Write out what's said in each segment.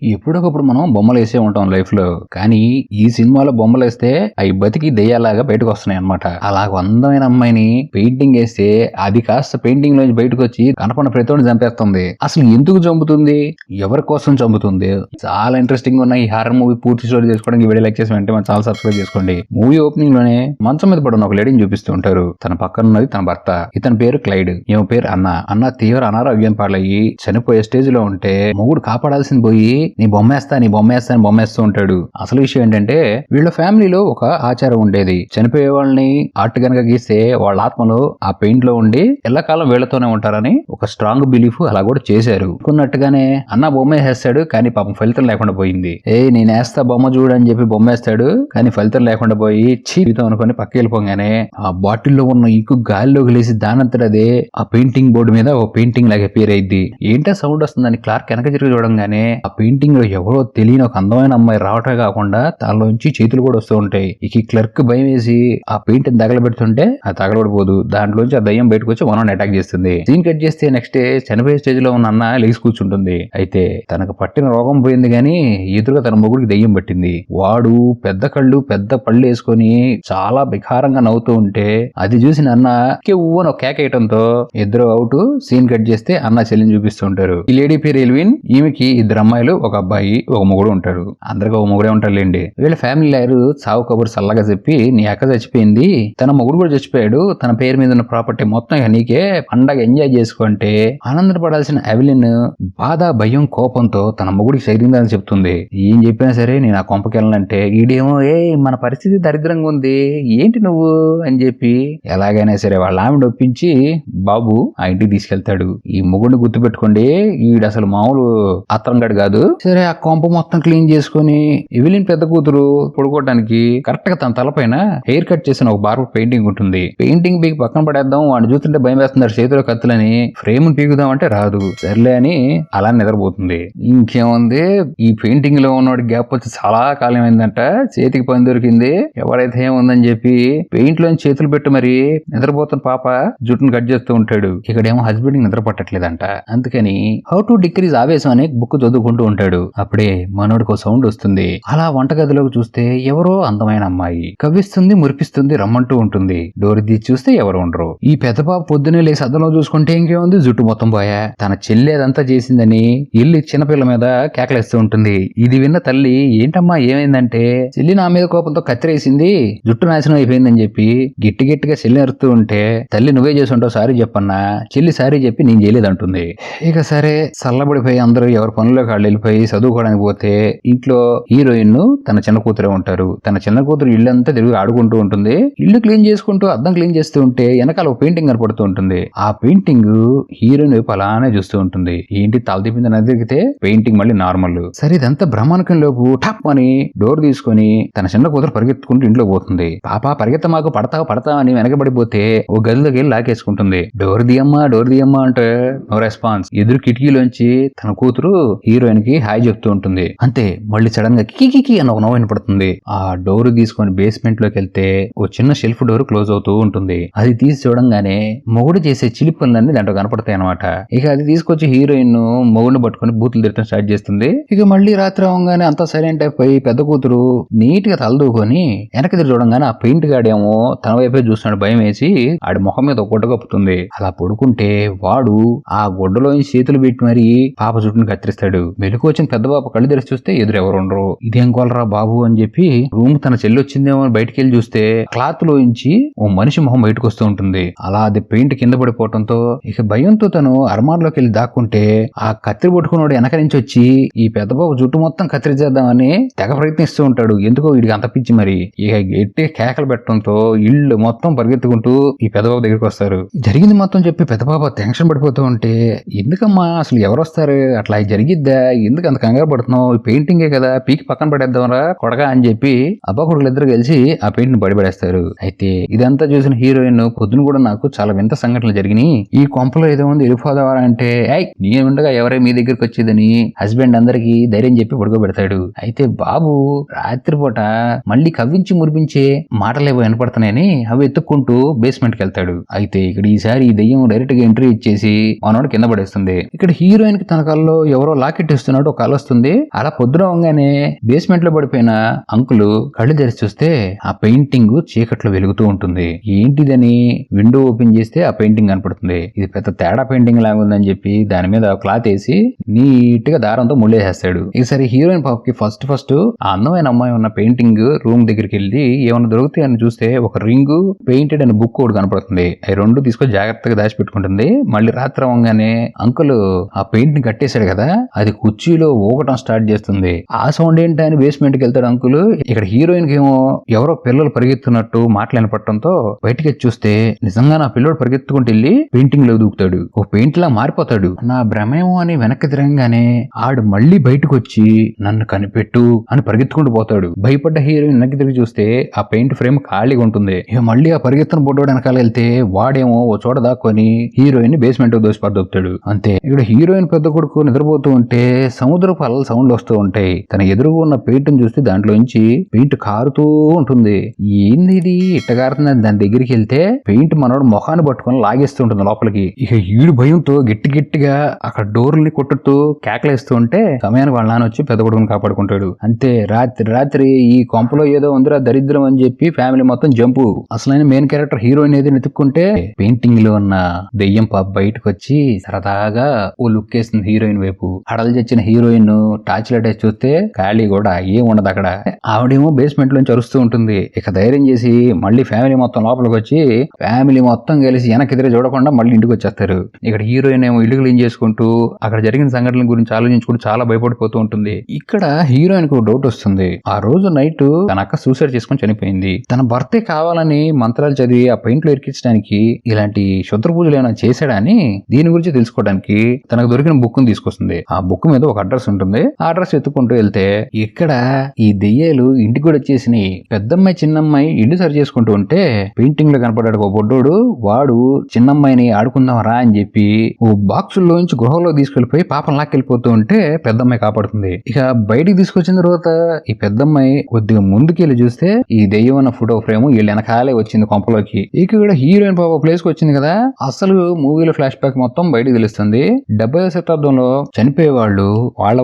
ఎప్పుడొకప్పుడు మనం బొమ్మలు వేసే ఉంటాం లైఫ్ లో, కానీ ఈ సినిమాలో బొమ్మలు వేస్తే అవి బతికి దెయ్యాలాగా బయటకు వస్తున్నాయి అనమాట. అలా అందమైన అమ్మాయిని పెయింటింగ్ వేస్తే అది కాస్త పెయింటింగ్ లోంచి బయటకు వచ్చి కనపడిన ప్రతిని చంపేస్తుంది. అసలు ఎందుకు చంపుతుంది, ఎవరి కోసం చంపుతుంది, చాలా ఇంట్రెస్టింగ్ ఉన్న ఈ హారర్ మూవీ పూర్తి స్టోరీ చేసుకోవడానికి వీడియో లైక్ చేసి వెంటనే మన ఛానల్ సబ్స్క్రైబ్ చేసుకోండి. మూవీ ఓపెనింగ్ లోనే మంచం మీద పడిన ఒక లేడీని చూపిస్తూ ఉంటారు. తన పక్కన ఉన్నది తన భర్త. ఇతని పేరు క్లైడ్, ఈమె పేరు అన్న తీవ్ర అనారోగ్యం పాలయ్యి చనిపోయే స్టేజ్ లో ఉంటే మొగుడు కాపాడాల్సింది పోయి నీ బొమ్మేస్తా అని బొమ్మేస్తూ ఉంటాడు. అసలు విషయం ఏంటంటే వీళ్ళ ఫ్యామిలీలో ఒక ఆచారం ఉండేది. చనిపోయే వాళ్ళని ఆర్ట్ గనక గీస్తే వాళ్ళ ఆత్మలు ఆ పెయింట్ లో ఉండి ఎల్లకాలం వీళ్లతోనే ఉంటారని ఒక స్ట్రాంగ్ బిలీఫ్ అలా కూడా చేశారు. అనుకున్నట్టుగానే అన్న బొమ్మ వేసేస్తాడు, కానీ పాపం ఫలితం లేకుండా పోయింది. నేను వేస్తా బొమ్మ చూడని చెప్పి బొమ్మ వేస్తాడు, కానీ ఫలితం లేకుండా పోయి చీవితం అనుకుని పక్క వెళ్ళిపోగానే ఆ బాటిల్లో ఉన్న ఇంకు గాలిలోకి లేసి దానంతటదే ఆ పెయింటింగ్ బోర్డు మీద ఒక పెయింటింగ్ లాగా అపియర్ అయింది. ఏంటో సౌండ్ వస్తుందని క్లార్క్ వెనక తిరిగి చూడంగానే ఆ పెయింటింగ్ లో ఎవరో తెలియని ఒక అందమైన అమ్మాయి రావటమే కాకుండా దానిలోంచి చేతులు కూడా వస్తూ ఉంటాయి. ఈ క్లర్క్ భయం వేసి ఆ పెయింట్ తగలబెడుతుంటే అది తగలబడిపోదు, దాంట్లోంచి ఆ దయ్యం బయటకు వచ్చి వన్ అటాక్ చేస్తుంది. సీన్ కట్ చేస్తే నెక్స్ట్ డే చనిపోయే స్టేజ్ లో ఉన్న అన్న లేచి కూర్చుంటుంది. అయితే తనకు పట్టిన రోగం పోయింది గానీ ఎదురుగా తన మొగుడికి దయ్యం పట్టింది. వాడు పెద్ద కళ్ళు పెద్ద పళ్ళు వేసుకొని చాలా వికారంగా నవ్వుతూ ఉంటే అది చూసిన అన్న ఊవని ఒక కేక వేయటంతో ఇద్దరు అవుట్. సీన్ కట్ చేస్తే అన్న చెల్లిని చూపిస్తూ ఉంటారు. ఈ లేడీ పేరు ఎల్విన్, ఈమెకి ఇద్దరు అమ్మాయిలు, ఒక అబ్బాయి, ఒక మొగుడు ఉంటారు. అందరికి ఒక మొగుడే ఉంటారులేండి. వీళ్ళ ఫ్యామిలీ లాయర్ చావు కబురు చల్లగా చెప్పి నీ అక్క చచ్చిపోయింది, తన మొగుడు కూడా చచ్చిపోయాడు, తన పేరు మీద ఉన్న ప్రాపర్టీ మొత్తం నీకే, పండగ ఎంజాయ్ చేసుకుంటే ఆనందపడాల్సిన ఎవెలిన్ బాధ భయం కోపంతో తన మొగుడికి శరీరందని చెప్తుంది. ఏం చెప్పినా సరే నేను ఆ కొంపకెళ్ళనంటే ఈడేమో మన పరిస్థితి దరిద్రంగా ఉంది ఏంటి నువ్వు అని చెప్పి ఎలాగైనా సరే వాళ్ళ ఆవిడ ఒప్పించి బాబు ఆ ఇంటికి తీసుకెళ్తాడు. ఈ మొగుడిని గుర్తుపెట్టుకోండి, ఈడు అసలు మామూలు అత్తంగడు కాదు. సరే ఆ కొంప మొత్తం క్లీన్ చేసుకుని ఎవెలిన్ పెద్ద కూతురు పడుకోవడానికి కరెక్ట్ గా తన తలపైన హెయిర్ కట్ చేసిన ఒక బార్బర్ పెయింటింగ్ ఉంటుంది. పెయింటింగ్ పీకి పక్కన పడేద్దాం, వాడిని చూస్తుంటే భయం వేస్తున్నారు, చేతిలో కత్తులని ఫ్రేమ్ పీకుదాం అంటే రాదు, సర్లే అని అలా నిద్రపోతుంది. ఇంకేముంది, ఈ పెయింటింగ్ లో ఉన్నవాడి గ్యాప్ వచ్చి చాలా కాలం అయిందంట, చేతికి పని దొరికింది, ఎవరైతే ఏముందని చెప్పి పెయింట్ లోని చేతులు పెట్టి మరి నిద్రపోతున్న పాప జుట్టును కట్ చేస్తూ ఉంటాడు. ఇక్కడేమో హస్బెండ్ నిద్ర పట్టట్లేదంట, అందుకని హౌ టు డిక్రీజ్ ఆవేశం అనే బుక్ చదువుకుంటూ ఉంటాడు. అప్పుడే మనోడికి ఒక సౌండ్ వస్తుంది. అలా వంటగదిలోకి చూస్తే ఎవరో అందమైన అమ్మాయి కవ్విస్తుంది, మురిపిస్తుంది, రమ్మంటూ ఉంటుంది. డోర్ తీసి చూస్తే ఎవరు ఉండరు. ఈ పెద్ద పాప పొద్దునే లేసి అద్దంలో చూసుకుంటే ఇంకేముంది, జుట్టు మొత్తం పోయా. తన చెల్లి అదంతా చేసిందని ఇల్లు చిన్నపిల్ల మీద కేకలేస్తూ ఉంటుంది. ఇది విన్న తల్లి ఏంటమ్మా ఏమైందంటే చెల్లి నా మీద కోపంతో కత్తిరేసింది, జుట్టు నాశనం అయిపోయిందని చెప్పి గట్టిగా చెల్లి అరుస్తూ ఉంటే తల్లి నువ్వే చేసి ఉంటావు, సారీ చెప్పన్నా. చెల్లి సారీ చెప్పి నేను చేయలేదంటుంది. ఇక సరే చల్లబడిపోయి అందరూ ఎవరి పనుల్లో కాళ్ళు వెళ్ళిపోయి చదువుకోవడానికి పోతే ఇంట్లో హీరోయిన్ తన చిన్న కూతురే ఉంటారు. తన చిన్న కూతురు ఇల్లంతా తిరిగి ఆడుకుంటూ ఉంటుంది. ఇల్లు క్లీన్ చేసుకుంటూ అద్దం క్లీన్ చేస్తూ ఉంటే వెనకాల ఒక పెయింటింగ్ కనపడుతూ ఉంటుంది. ఆ పెయింటింగ్ హీరోయిన్ వైపు అలానే చూస్తూ ఉంటుంది. ఏంటి తల తిప్పింది అని తిరిగితే పెయింటింగ్ మళ్ళీ నార్మల్. సరే ఇదంతా బ్రహ్మానకం లోపు టప్ అని డోర్ తీసుకుని తన చిన్న కూతురు పరిగెత్తుకుంటూ ఇంట్లో పోతుంది. పాప పరిగెత్త మాకు పడతావా అని వెనకబడిపోతే ఓ గదిలోకి వెళ్ళి లాకేసుకుంటుంది. డోర్ దియమ్మా అంటే నో రెస్పాన్స్. ఎదురు కిటికీలోంచి తన కూతురు హీరోయిన్ కి హాయ్ చెప్తూ ఉంటుంది. అంతే మళ్ళీ సడన్ గా కికి అని ఒక నవ్వు వినపడుతుంది. ఆ డోర్ తీసుకొని బేస్మెంట్ లోకి వెళ్తే ఓ చిన్న షెల్ఫ్ డోర్ క్లోజ్ అవుతూ ఉంటుంది. అది తీసి చూడంగానే మొగుడు చేసే చిలిపి పనులన్నీ దాంట్లో కనపడతాయి అనమాట. ఇక అది తీసుకొచ్చి హీరోయిన్ మొగుడిని పట్టుకుని బూతులు తిరగడం స్టార్ట్ చేస్తుంది. ఇక మళ్ళీ రాత్రి అవగానే అంతా సైలెంట్ అయిపోయి పెద్ద కూతురు నీట్ గా తలదూకొని వెనక్కి తిరిగి చూడంగానే ఆ పెయింట్ గాడేమో తన వైపే చూస్తున్నాడు. భయం వేసి ఆడి మొహం మీద ఒక గుడ్డ కప్పుతుంది. అలా పడుకుంటే వాడు ఆ గుడ్డలో చేతులు పెట్టి మరి పాప చుట్టూని కత్తిరిస్తాడు. మెలకు వచ్చిన పెద్ద పాప కళ్ళు తెరిచి చూస్తే ఎదురు ఎవరు ఉండరు. ఇదేం కోలరా బాబు అని చెప్పి రూమ్ తన చెల్లి వచ్చిందేమో బయటికి వెళ్ళి చూస్తే క్లాత్ లోంచి ఓ మనిషి మొహం బయటకు వస్తూ ఉంటుంది. అలా అది పెయింట్ కింద పడిపోవడంతో ఇక భయంతో తను అర్మాన్లోకి వెళ్ళి దాక్కుంటే ఆ కత్తిరి పట్టుకున్నాడు వెనక నుంచి వచ్చి ఈ పెద్ద బాబు జుట్టు మొత్తం కత్తిరిచేద్దామని తెగ ప్రయత్నిస్తూ ఉంటాడు. ఎందుకో వీడికి అంత పిచ్చి మరి. ఇక గట్టి కేకలు పెట్టడంతో ఇల్లు మొత్తం పరిగెత్తుకుంటూ ఈ పెద్దబాబు దగ్గరికి వస్తారు. జరిగింది మొత్తం చెప్పి పెద్దబాబు టెన్షన్ పడిపోతూ ఉంటే ఎందుకమ్మా అసలు ఎవరు వస్తారు, అట్లా జరిగిద్దా, ఎందుకు అంత కంగారు పడుతున్నావు, ఈ పెయింటింగే కదా పీకి పక్కన పడేద్దాంరా కొడగా అని చెప్పి అబ్బా కొడుకులు ఇద్దరు కలిసి ఆ పెయింట్ ని బడిపడేస్తారు. అయితే ఇదంతా చూసిన హీరోయిన్ పొద్దున కూడా నాకు చాలా వింత సంఘటనలు జరిగినాయి, ఈ కొంపలో ఏదో ఉంది వెళ్ళిపోదావా అంటే నేనుండగా ఎవరై మీ దగ్గరికి వచ్చేదని హస్బెండ్ అందరికి ధైర్యం చెప్పి పడుకోబెడతాడు. అయితే బాబు రాత్రిపూట మళ్ళీ కవ్వించి మురిపించే మాటలేవో వినపడుతున్నాయని అవి ఎత్తుక్కుంటూ బేస్మెంట్ కి వెళ్తాడు. అయితే ఇక్కడ ఈసారి ఈ దెయ్యం డైరెక్ట్ గా ఎంట్రీ ఇచ్చేసి మనోడు కింద పడేస్తుంది. ఇక్కడ హీరోయిన్ కి తన కల్లో ఎవరో లాకెట్ ఇస్తున్నాడు దాంట్లో కళ వస్తుంది. అలా పొద్దున అవగానే బేస్మెంట్ లో పడిపోయిన అంకుల్ కళ్ళు తెరిచి చూస్తే ఆ పెయింటింగ్ చీకట్లో వెలుగుతూ ఉంటుంది. ఏంటిదని విండో ఓపెన్ చేస్తే ఆ పెయింటింగ్ కనపడుతుంది. ఇది పెద్ద తేడా పెయింటింగ్ లాగా ఉందని చెప్పి దాని మీద క్లాత్ వేసి నీట్ గా దారంతో ముళ్ళేసేస్తాడు. ఈసారి హీరోయిన్ పాపకి ఫస్ట్ ఆ అందమైన అమ్మాయి ఉన్న పెయింటింగ్ రూమ్ దగ్గరికి వెళ్ళి ఏమైనా దొరుకుతాయి అని చూస్తే ఒక రింగ్ పెయింటెడ్ అనే బుక్ ఒకటి కనపడుతుంది. అవి రెండు తీసుకొని జాగ్రత్తగా దాచిపెట్టుకుంటుంది. మళ్ళీ రాత్రి అవ్వగానే అంకుల్ ఆ పెయింట్ ని కట్టేశాడు కదా, అది కుర్చీలో ఊగటం స్టార్ట్ చేస్తుంది. ఆ సౌండ్ ఏంటని బేస్మెంట్ కి వెళ్తాడు అంకుల్. ఇక్కడ హీరోయిన్ కి ఏమో ఎవరో పిల్లలు పరిగెత్తున్నట్టు మాటలు వినపడటంతో బయటకి చూస్తే నిజంగా నా పిల్లడు పరిగెత్తుకుంటూ వెళ్ళి పెయింటింగ్ లో దూకుతాడు. ఓ పెయింట్ లా మారిపోతాడు. నా భ్రమేమో అని వెనక్కి తిరగగానే ఆడు మళ్ళీ బయటకు వచ్చి నన్ను కనిపెట్టు అని పరిగెత్తుకుంటూ పోతాడు. భయపడ్డ హీరోయిన్ వెనక్కి తిరిగి చూస్తే ఆ పెయింట్ ఫ్రేమ్ ఖాళీగా ఉంటుంది. ఇక మళ్ళీ ఆ పరిగెత్తున బొడ్డోడు వెనకాల వెళ్తే వాడేమో ఓ చోట దాక్కొని హీరోయిన్ బేస్మెంట్ దోసి పద్దొప్పుతాడు. అంతే. ఇక్కడ హీరోయిన్ పెద్ద కొడుకు నిద్రపోతూ ఉంటే సముద్రపు అలల సౌండ్ వస్తూ ఉంటాయి. తన ఎదురుగా ఉన్న పెయింట్ ని చూస్తే దాంట్లోంచి పెయింట్ కారుతూ ఉంటుంది. ఏంది ఇది ఇట్టగారుతుందని దాని దగ్గరికి వెళ్తే పెయింట్ మనోడు మొఖాన్ని పట్టుకొని లాగేస్తూ ఉంటుంది లోపలికి. ఇక ఈడు భయంతో గట్టిగా అక్కడ డోర్ని కొట్టుతూ కేకలేస్తూ ఉంటే సమయానికి వాళ్ళ నాన్న వచ్చి పెద్ద కొడుకుని కాపాడుకుంటాడు. అంతే. రాత్రి ఈ కొంపలో ఏదో ఉందిరా దరిద్రం అని చెప్పి ఫ్యామిలీ మొత్తం జంపు. అసలైన మెయిన్ క్యారెక్టర్ హీరోయిన్ ఏది నెతుక్కుంటే పెయింటింగ్ లో ఉన్న దెయ్యం పాప బయటకు వచ్చి సరదాగా ఓ లుక్ వేస్తుంది హీరోయిన్ వైపు. హడలు చచ్చిన హీరోయిన్ టార్చ్ లైట్ వేసి చూస్తే ఖాళీ కూడా ఏం ఉండదు అక్కడ. ఆవిడేమో బేస్మెంట్ లోంచి అరుస్తూ ఉంటుంది. ఇక ధైర్యం చేసి మళ్ళీ ఫ్యామిలీ మొత్తం లోపలికి వచ్చి ఫ్యామిలీ మొత్తం కలిసి వెనక్కి చూడకుండా మళ్ళీ ఇంటికి వచ్చేస్తారు. ఇక్కడ హీరోయిన్ ఏమో ఇల్లు క్లీన్ చేసుకుంటూ అక్కడ జరిగిన సంఘటనల గురించి ఆలోచించుకుంటూ చాలా భయపడిపోతూ ఉంటుంది. ఇక్కడ హీరోయిన్ కు డౌట్ వస్తుంది. ఆ రోజు నైట్ తన అక్క సూసైడ్ చేసుకుని చనిపోయింది. తన భర్తే కావాలని మంత్రాలు చదివి ఆ పెయింట్ లో ఇరికించడానికి ఇలాంటి శుద్ర పూజలు ఏమైనా చేశాడా అని దీని గురించి తెలుసుకోవడానికి తనకు దొరికిన బుక్ ని తీసుకొస్తుంది. ఆ బుక్ మీద ఒక అడ్రస్ ఉంటుంది. ఆ అడ్రస్ ఎత్తుకుంటూ వెళ్తే ఇక్కడ ఈ దెయ్యాలు ఇంటికి కూడా వచ్చేసినాయి. పెద్దమ్మాయి చిన్నమ్మాయి ఇల్లు సరి చేసుకుంటూ ఉంటే పెయింటింగ్ లో కనపడ్డాడు ఒక బొడ్డోడు. వాడు చిన్నమ్మాయిని ఆడుకుందాం రా అని చెప్పి ఓ బాక్సుల్లోంచి గృహంలో తీసుకెళ్లిపోయి పాపం లాక్కెళ్ళిపోతూ ఉంటే పెద్దమ్మాయి కాపాడుతుంది. ఇక బయటికి తీసుకొచ్చిన తర్వాత ఈ పెద్దమ్మాయి కొద్దిగా ముందుకెళ్ళి చూస్తే ఈ దెయ్యం అన్న ఫోటో ఫ్రేమ్ వీళ్ళు వెనకాలే వచ్చింది కొంపలోకి. ఇక ఇక్కడ హీరోయిన్ పాప ప్లేస్ కి వచ్చింది కదా. అసలు మూవీలో ఫ్లాష్ బ్యాక్ మొత్తం బయటకు తెలుస్తుంది. 70వ శతాబ్దంలో చనిపోయే వాళ్ళు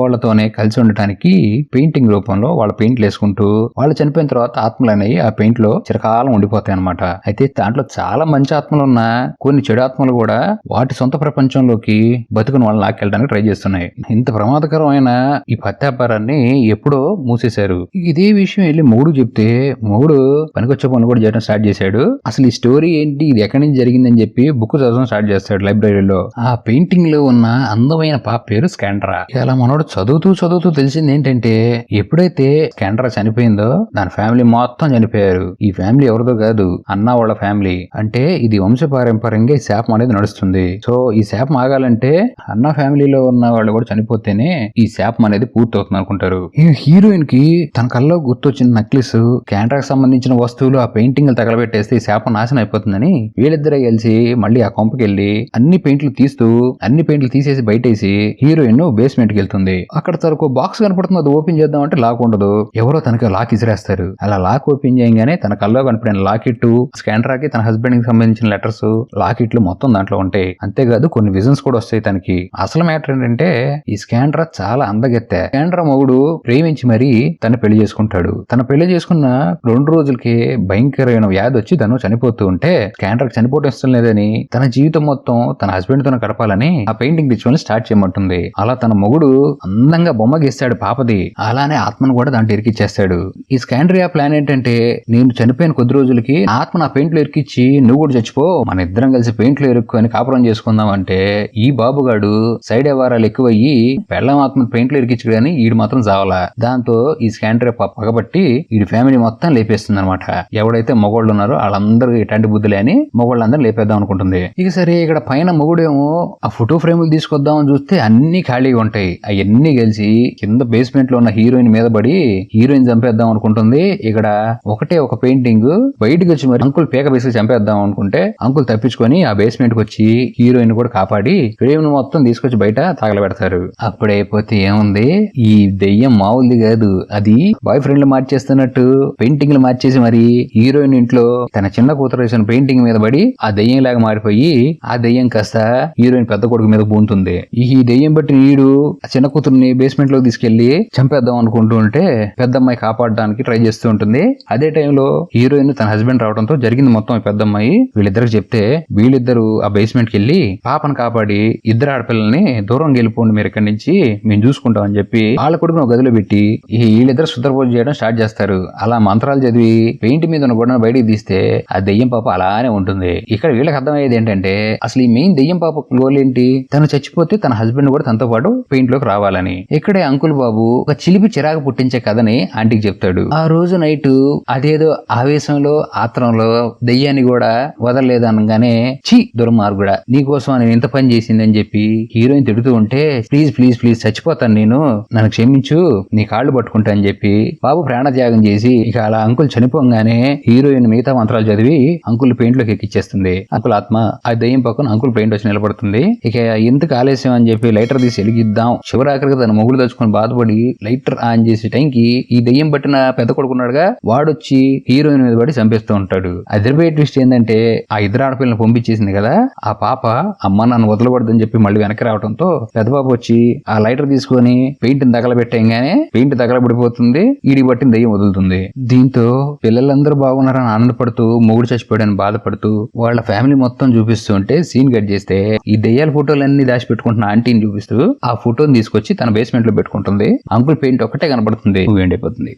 వాళ్ళతోనే కలిసి ఉండటానికి పెయింటింగ్ రూపంలో వాళ్ళ పెయింట్లు వేసుకుంటూ వాళ్ళు చనిపోయిన తర్వాత ఆత్మలు అనేవి ఆ పెయింట్ లో చిరకాలం ఉండిపోతాయి అనమాట. అయితే దాంట్లో చాలా మంచి ఆత్మలు ఉన్నా కొన్ని చెడు ఆత్మలు కూడా వాటి సొంత ప్రపంచంలోకి బతుకుని వాళ్ళని లాక్కెళ్ళడానికి ట్రై చేస్తున్నాయి. ఇంత ప్రమాదకరమైన ఈ పత్యాపారాన్ని ఎప్పుడో మూసేశారు. ఇదే విషయం వెళ్ళి మూడు చెప్తే మూడు పనికొచ్చే పనులు కూడా చేయడం స్టార్ట్ చేశాడు. అసలు ఈ స్టోరీ ఏంటి, ఇది ఎక్కడి నుంచి జరిగిందని చెప్పి బుక్ చదవడం స్టార్ట్ చేస్తాడు లైబ్రరీలో. ఆ పెయింటింగ్ లో ఉన్న అందమైన పాప పేరు స్కాండ్రా. ఇలా మనోడు చదువుతూ తెలిసింది ఏంటంటే ఎప్పుడైతే స్కాండ్రా చనిపోయిందో దాని ఫ్యామిలీ మొత్తం చనిపోయారు. ఈ ఫ్యామిలీ ఎవరిదో కాదు, అన్న వాళ్ళ ఫ్యామిలీ. అంటే ఇది వంశపారంపర్యంగా ఈ శాపం అనేది నడుస్తుంది. సో ఈ శాపం ఆగాలంటే అన్న ఫ్యామిలీలో ఉన్న వాళ్ళు కూడా చనిపోతేనే ఈ శాపం అనేది పూర్తి అవుతుంది అనుకుంటారు. ఈ హీరోయిన్ కి తన కల్లో గుర్తొచ్చిన నక్లెస్, స్కాండ్రాకి సంబంధించిన వస్తువులు ఆ పెయింటింగ్ తగలబెట్టేస్తే ఈ శాపం నాశనం అయిపోతుందని వీళ్ళిద్దరే కలిసి మళ్ళీ ఆ కొంపకెళ్ళి అన్ని పెయింట్లు తీసేసి బయటేసి హీరోయిన్ బేస్మెంట్ కి వెళ్తుంది. అక్కడ తనకు బాక్స్ కనపడుతుంది. అది ఓపెన్ చేద్దాం అంటే లాక్ ఉండదు. ఎవరో తనకి లాక్ ఇసిరేస్తారు. అలా లాక్ ఓపెన్ చేయగానే తన కల్లో కనపడిన లాకెట్, స్కాండ్రాకి తన హస్బెండ్ కి సంబంధించిన లెటర్స్, లాకెట్లు మొత్తం దాంట్లో ఉంటాయి. అంతేకాదు కొన్ని విజన్స్ కూడా వస్తాయి తనకి. అసలు మ్యాటర్ ఏంటంటే ఈ స్కాండ్రా చాలా అందగెత్తే. స్కాండ్రా మొగుడు ప్రేమించి మరీ తను పెళ్లి చేసుకుంటాడు. తన పెళ్లి చేసుకున్న 2 రోజులకి భయంకరమైన వ్యాధి వచ్చి తను చనిపోతూ ఉంటే స్కాండ్రాకి చనిపోవడం ఇష్టం లేదని తన జీవితం మొత్తం తన హస్బెండ్ తో గడపాలని ఆ పెయింటింగ్ రిచువల్ స్టార్ట్ చేయమంటుంది. అలా తన మొగుడు అందంగా బొమ్మ గీస్తాడు పాపది. అలానే ఆత్మను కూడా దాంట్లో ఇరికిచ్చేస్తాడు. ఈ స్కాండ్రియా ప్లాన్ ఏంటంటే నేను చనిపోయిన కొద్ది రోజులకి ఆత్మ నా పెయింట్ లో ఇరికిచ్చి నువ్వు కూడా చచ్చిపో, మన ఇద్దరం కలిసి పెయింట్ లో ఇరుక్కొని కాపురం చేసుకుందాం అంటే ఈ బాబుగాడు సైడ్ వ్యవహారాలు ఎక్కువయ్యి పెళ్ళం ఆత్మను పెయింట్ లో ఇరికిచ్చు కానీ ఈడు మాత్రం చావాలా. దాంతో ఈ స్కాండ్రియా పగబట్టి ఈ ఫ్యామిలీ మొత్తం లేపేస్తుంది అనమాట. ఎవడైతే మొగోళ్ళు ఉన్నారో వాళ్ళందరూ ఇట్లాంటి బుద్ధులే అని మొగోళ్ళందరూ లేపేద్దాం అనుకుంటుంది. ఇక సరే ఇక్కడ పైన మొగుడేమో ఆ ఫోటో ఫ్రేములు తీసుకొద్దామని చూస్తే అన్ని ఖాళీగా ఉంటాయి. అవన్నీ కలిసి కింద బేస్మెంట్ లో ఉన్న హీరోయిన్ మీద పడి హీరోయిన్ చంపేద్దాం అనుకుంటుంది. ఇక్కడ ఒకటే ఒక పెయింటింగ్ బయటకు వచ్చి మరి అంకుల్ పేక వేసి చంపేద్దాం అనుకుంటే అంకుల్ తప్పించుకొని ఆ బేస్మెంట్ కి వచ్చి హీరోయిన్ కూడా కాపాడి ఫ్రేమ్ మొత్తం తీసుకొచ్చి బయట తగలబెడతారు. అప్పుడైపోతే ఏముంది, ఈ దెయ్యం మామూలుది కాదు. అది బాయ్ ఫ్రెండ్లు మార్చేస్తున్నట్టు పెయింటింగ్లు మార్చేసి మరి హీరోయిన్ ఇంట్లో తన చిన్న కూతురు వేసిన పెయింటింగ్ మీద పడి ఆ దెయ్యం లాగా మారిపోయి ఆ దెయ్యం కాస్త హీరోయిన్ పెద్ద కొడుకు మీద పూంతుంది. ఈ దెయ్యం బట్టి నీడు ఆ చిన్న కూతుర్ని బేస్మెంట్ లో తీసుకెళ్లి చంపేద్దాం అనుకుంటూ ఉంటే పెద్దమ్మాయి కాపాడడానికి ట్రై చేస్తూ ఉంటుంది. అదే టైంలో హీరోయిన్ తన హస్బెండ్ రావడంతో జరిగింది మొత్తం ఈ పెద్దమ్మాయి వీళ్ళిద్దరికి చెప్తే వీళ్ళిద్దరు ఆ బేస్మెంట్ కి వెళ్లి పాపను కాపాడి ఇద్దరు ఆడపిల్లల్ని దూరం వెళ్ళిపోండి మీరు ఇక్కడి నుంచి మేము చూసుకుంటాం అని చెప్పి వాళ్ళ కొడుకుని ఒక గదిలో పెట్టి వీళ్ళిద్దరు శుద్ధపోజు చేయడం స్టార్ట్ చేస్తారు. అలా మంత్రాలు చదివి పెయింట్ మీద ఉన్న గొడవను బయటికి తీస్తే ఆ దెయ్యం పాప అలానే ఉంటుంది. ఇక్కడ వీళ్ళకి అర్థమయ్యేది ఏంటంటే అసలు ఈ మెయిన్ దెయ్యం పాప గోల్ ఏంటి, తను చచ్చిపోతే తన హస్బెండ్ కూడా తనతో పాటు పెయింట్ లోకి రావాలని. ఇక్కడే అంకుల్ బాబు ఒక చిలిపి చిరాకు పుట్టించే కథని ఆంటీకి చెప్తాడు. ఆ రోజు నైట్ అదేదో ఆవేశంలో ఆత్రంలో దెయ్యాన్ని కూడా వదలలేదు అనగానే ఛీ దుర్మార్గుడా నీకోసం నేను ఇంత పని చేసిందని చెప్పి హీరోయిన్ తిడుతూ ఉంటే ప్లీజ్ ప్లీజ్ ప్లీజ్ చచ్చిపోతాను నేను, నన్ను క్షమించు, నీ కాళ్ళు పట్టుకుంటా అని చెప్పి బాబు ప్రాణత్యాగం చేసి ఇక అలా అంకుల్ చనిపోగానే హీరోయిన్ మిగతా మంత్రాలు చదివి అంకుల్ పెయింట్ లోకి ఎక్కిచ్చేస్తుంది. అంకుల్ ఆత్మ ఆ దెయ్యం పక్కన అంకుల్ పెయింట్ వచ్చి నిలబడుతుంది. ఇక ఎందుకు ఆలస్యం అని చెప్పి లైటర్ తీసి వెలిగిద్దాం చివరాఖరికి తన మొగుడు తెచ్చుకుని బాధపడి లైటర్ ఆన్ చేసే టైంకి ఈ దెయ్యం పట్టిన పెద్ద కొడుకున్నాడుగా వాడొచ్చి హీరోయిన్ మీద పడి చంపేస్తూ ఉంటాడు. అదిరిపోయే ట్విస్ట్ ఏంటంటే ఆ ఇద్దరు ఆడపిల్లని పంపించేసింది కదా ఆ పాప అమ్మ నన్ను వదలబడదని చెప్పి మళ్ళీ వెనక్కి రావడంతో పెద్ద పాప వచ్చి ఆ లైటర్ తీసుకొని పెయింట్ తగలబెట్టంగానే పెయింట్ తగలబడిపోతుంది, ఈడి పట్టిన దెయ్యం వదులుతుంది. దీంతో పిల్లలందరూ బాగున్నారని ఆనందపడుతూ మొగుడు చచ్చిపోయాడని బాధపడుతూ వాళ్ళ ఫ్యామిలీ మొత్తం చూపిస్తూ ఉంటే సీన్ కట్ చేస్తే ఈ దెయ్యాల ఫోటోలన్నీ దాచి పెట్టుకుంటున్న ఆంటీని చూపిస్తూ ఆ ఫోటోని తీసుకొచ్చి తన బేస్మెంట్ లో పెట్టుకుంటుంది. అంకుల్ పెయింట్ ఒక్కటే కనబడుతుంది, ఎండిపోతుంది.